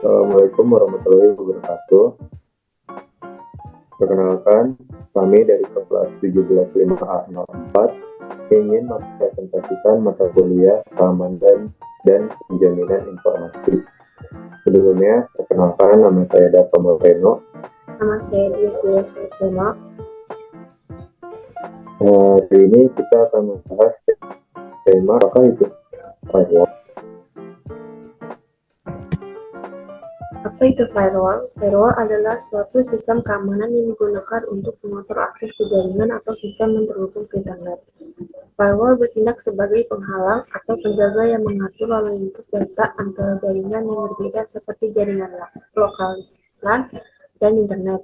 Assalamualaikum warahmatullahi wabarakatuh. Perkenalkan, kami dari kelas 17 5A04 ingin mempresentasikan mata kuliah keamanan dan penjaminan informasi. Sebelumnya, perkenalkan, nama saya Dato Moreno. Nama saya Diego Suseno. Hari ini kita akan membahas tema apakah itu firewall. Apa itu firewall? Firewall adalah suatu sistem keamanan yang digunakan untuk mengatur akses ke jaringan atau sistem yang terhubung ke internet. Firewall bertindak sebagai penghalang atau penjaga yang mengatur lalu lintas data antara jaringan yang berbeda seperti jaringan lokal, LAN, dan internet.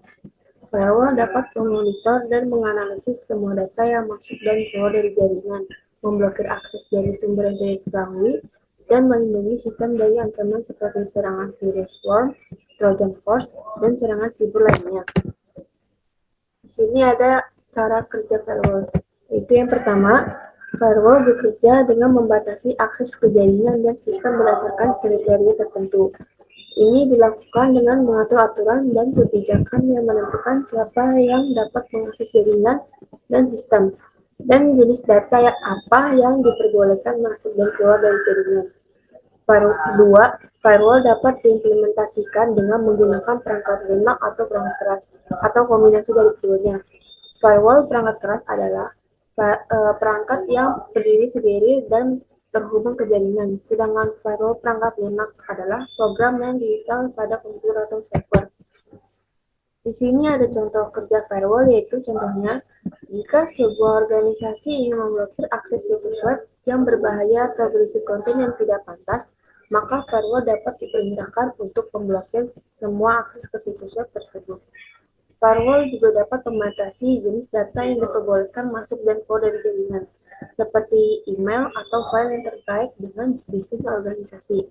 Firewall dapat memonitor dan menganalisis semua data yang masuk dan keluar dari jaringan, memblokir akses dari sumber yang tidak diketahui, dan melindungi sistem dari ancaman seperti serangan virus worm, trojan horse, dan serangan siber lainnya. Di sini ada cara kerja firewall. Itu yang pertama, firewall bekerja dengan membatasi akses ke jaringan dan sistem berdasarkan kriteria tertentu. Ini dilakukan dengan mengatur aturan dan kebijakan yang menentukan siapa yang dapat mengakses jaringan dan sistem, dan jenis data apa yang diperbolehkan masuk dan keluar dari jaringan. Kedua, firewall dapat diimplementasikan dengan menggunakan perangkat lunak atau perangkat keras, atau kombinasi dari keduanya. Firewall perangkat keras adalah perangkat yang berdiri sendiri dan terhubung ke jaringan, sedangkan firewall perangkat lunak adalah program yang diinstal pada komputer atau server. Di sini ada contoh kerja firewall, yaitu contohnya, jika sebuah organisasi ingin memblokir akses situs web yang berbahaya atau berisi konten yang tidak pantas, maka firewall dapat diperintahkan untuk memblokir semua akses ke situs web tersebut. Firewall juga dapat membatasi jenis data yang diperbolehkan masuk dan keluar dari jaringan, seperti email atau file yang terkait dengan bisnis organisasi.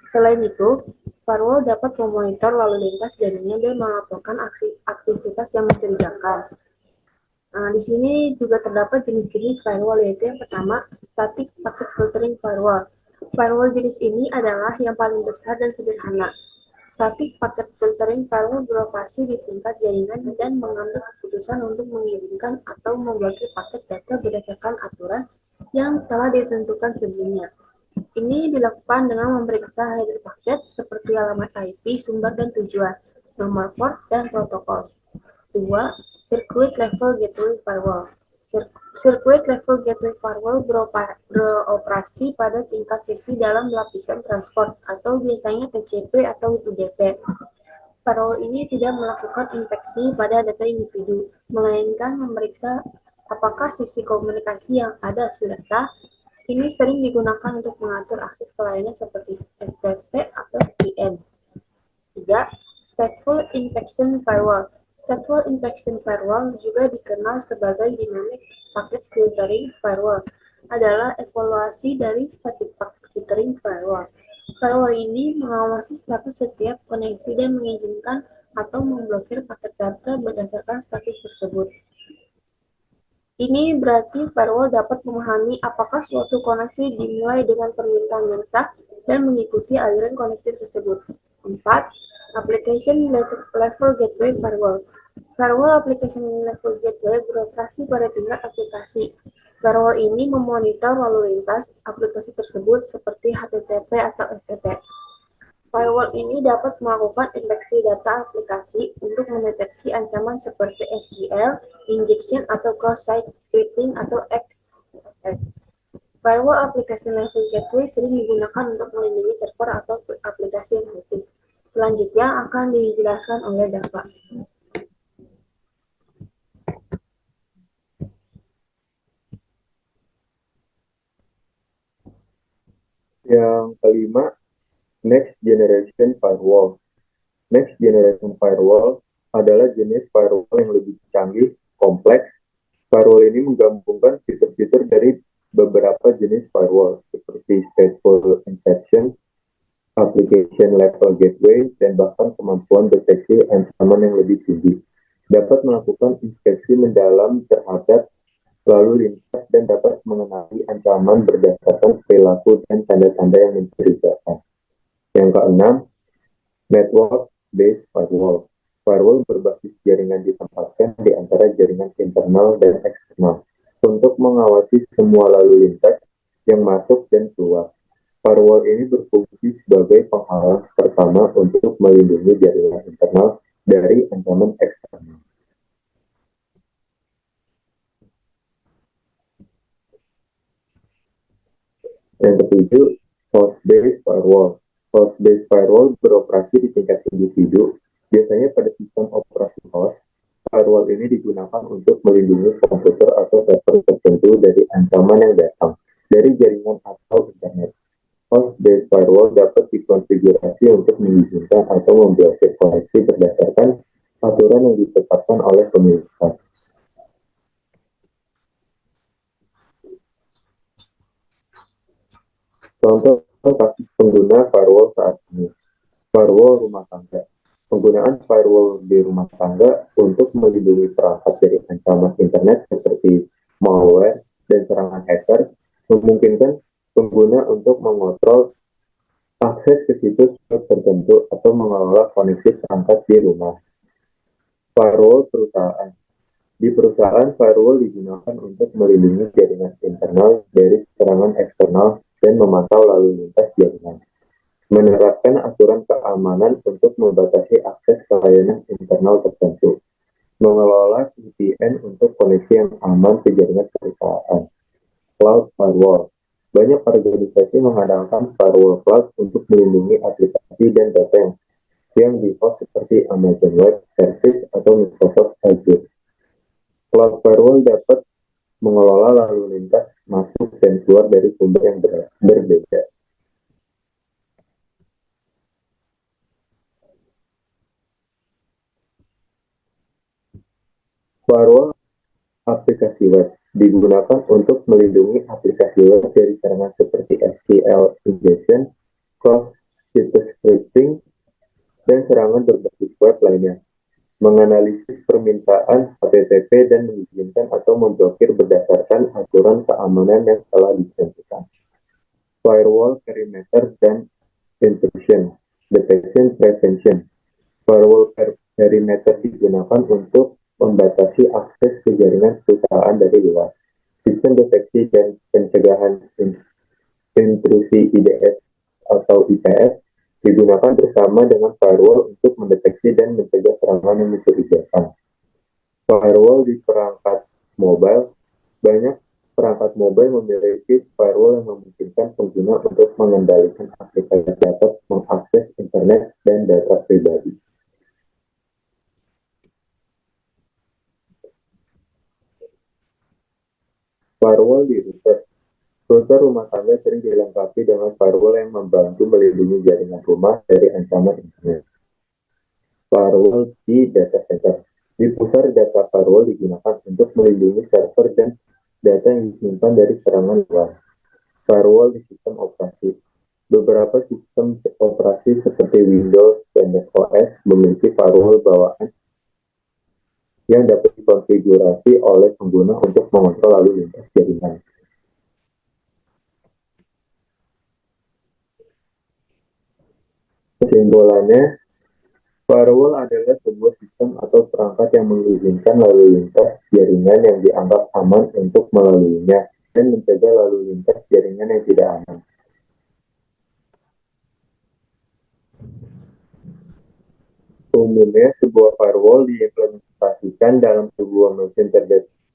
Selain itu, firewall dapat memonitor lalu lintas jaringan dan melaporkan aktivitas yang mencurigakan. Di sini juga terdapat jenis-jenis firewall, yaitu yang pertama, static packet filtering firewall. Firewall jenis ini adalah yang paling besar dan sederhana. Static packet filtering firewall beroperasi di tingkat jaringan dan mengambil keputusan untuk mengizinkan atau memblokir paket data berdasarkan aturan yang telah ditentukan sebelumnya. Ini dilakukan dengan memeriksa header paket seperti alamat IP, sumber dan tujuan, nomor port, dan protokol. 2. Circuit Level Gateway Firewall. Circuit Level Gateway Firewall beroperasi pada tingkat sesi dalam lapisan transport atau biasanya TCP atau UDP. Firewall ini tidak melakukan infeksi pada data individu, melainkan memeriksa apakah sisi komunikasi yang ada sudah sah. Ini sering digunakan untuk mengatur akses ke lainnya seperti FTP atau VPN. 3. Stateful Injection Firewall. Stateful Injection Firewall juga dikenal sebagai Dynamic Packet Filtering Firewall, adalah evaluasi dari Static Packet Filtering Firewall. Firewall ini mengawasi status setiap koneksi dan mengizinkan atau memblokir paket data berdasarkan status tersebut. Ini berarti firewall dapat memahami apakah suatu koneksi dimulai dengan permintaan yang sah dan mengikuti aliran koneksi tersebut. 4. Application Level Gateway Firewall. Firewall Application Level Gateway beroperasi pada tingkat aplikasi. Firewall ini memonitor lalu lintas aplikasi tersebut seperti HTTP atau FTP. Firewall ini dapat melakukan injeksi data aplikasi untuk mendeteksi ancaman seperti SQL, injection, atau cross-site scripting atau XSS. Firewall Application Level Gateway sering digunakan untuk melindungi server atau aplikasi yang kritis. Selanjutnya akan dijelaskan oleh Dava. Yang kelima, Next Generation Firewall. Next Generation Firewall adalah jenis firewall yang lebih canggih, kompleks. Firewall ini menggabungkan fitur-fitur dari beberapa jenis firewall seperti stateful injection, application level gateway, dan bahkan kemampuan deteksi ancaman yang lebih tinggi. Dapat melakukan inspeksi mendalam terhadap lalu lintas dan dapat mengenali ancaman berdasarkan perilaku dan tanda-tanda yang mencurigakan. Yang keenam, Network-based firewall. Firewall berbasis jaringan ditempatkan di antara jaringan internal dan eksternal untuk mengawasi semua lalu lintas yang masuk dan keluar. Firewall ini berfungsi sebagai penghalang pertama untuk melindungi jaringan internal dari ancaman eksternal. Yang ketujuh, host-based firewall. Host-based firewall beroperasi di tingkat individu, biasanya pada sistem operasi host. Firewall ini digunakan untuk melindungi komputer atau server tertentu dari ancaman yang datang dari jaringan atau internet. Host-based firewall dapat dikonfigurasi untuk mengizinkan atau memblokir koneksi berdasarkan aturan yang ditetapkan oleh pemilik host. Contoh kasus pengguna firewall saat ini. Firewall rumah tangga. Penggunaan firewall di rumah tangga untuk melindungi perangkat dari ancaman internet seperti malware dan serangan hacker memungkinkan pengguna untuk mengontrol akses ke situs web tertentu atau mengelola koneksi perangkat di rumah. Firewall perusahaan. Di perusahaan, firewall digunakan untuk melindungi jaringan internal dari serangan eksternal dan memantau lalu lintas jaringan. Menerapkan aturan keamanan untuk membatasi akses ke layanan internal tertentu. Mengelola VPN untuk koneksi yang aman ke jaringan perusahaan. Cloud firewall. Banyak organisasi mengandalkan firewall cloud untuk melindungi aplikasi dan data yang di-host seperti Amazon Web Services atau Microsoft Azure. Cloud firewall dapat mengelola lalu lintas masuk dan keluar dari sumber yang berbeda. Firewall aplikasi web digunakan untuk melindungi aplikasi web dari serangan seperti SQL injection, cross-site scripting, dan serangan berbasis web lainnya. Menganalisis permintaan HTTP dan mengizinkan atau memblokir berdasarkan aturan keamanan yang telah ditentukan. Firewall perimeter dan intrusion detection prevention. Firewall perimeter digunakan untuk membatasi akses ke jaringan perusahaan dari luar. Sistem deteksi dan pencegahan intrusi IDS atau IPS digunakan bersama dengan firewall untuk mendeteksi dan mencegah serangan yang mencurigakan. Firewall di perangkat mobile. Banyak perangkat mobile memiliki firewall yang memungkinkan pengguna untuk mengendalikan aplikasi dapat mengakses internet dan data pribadi. Firewall di router. Router rumah tangga sering dilengkapi dengan firewall yang membantu melindungi jaringan rumah dari ancaman internet. Firewall di data center. Di pusat data firewall digunakan untuk melindungi server dan data yang disimpan dari serangan luar. Firewall di sistem operasi. Beberapa sistem operasi seperti Windows dan macOS memiliki firewall bawaan yang dapat dikonfigurasi oleh pengguna untuk mengontrol lalu lintas jaringan. Kesimpulannya, firewall adalah sebuah sistem atau perangkat yang mengizinkan lalu lintas jaringan yang dianggap aman untuk melaluinya dan mencegah lalu lintas jaringan yang tidak aman. Umumnya, sebuah firewall diimplementasikan dalam sebuah mesin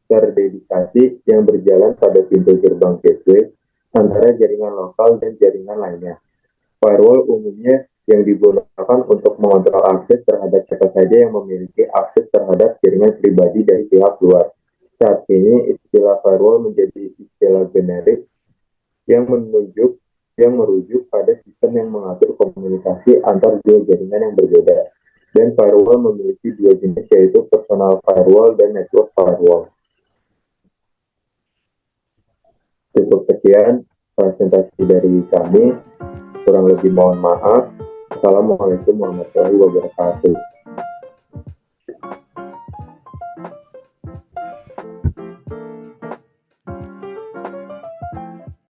terdedikasi yang berjalan pada pintu gerbang gateway antara jaringan lokal dan jaringan lainnya. Firewall umumnya yang digunakan untuk mengontrol akses terhadap siapa saja yang memiliki akses terhadap jaringan pribadi dari pihak luar. Saat ini, istilah firewall menjadi istilah generik yang merujuk pada sistem yang mengatur komunikasi antar dua jaringan yang berbeda. Dan firewall memiliki dua jenis, yaitu personal firewall dan network firewall. Cukup sekian presentasi dari kami. Kurang lebih mohon maaf. Assalamualaikum warahmatullahi wabarakatuh.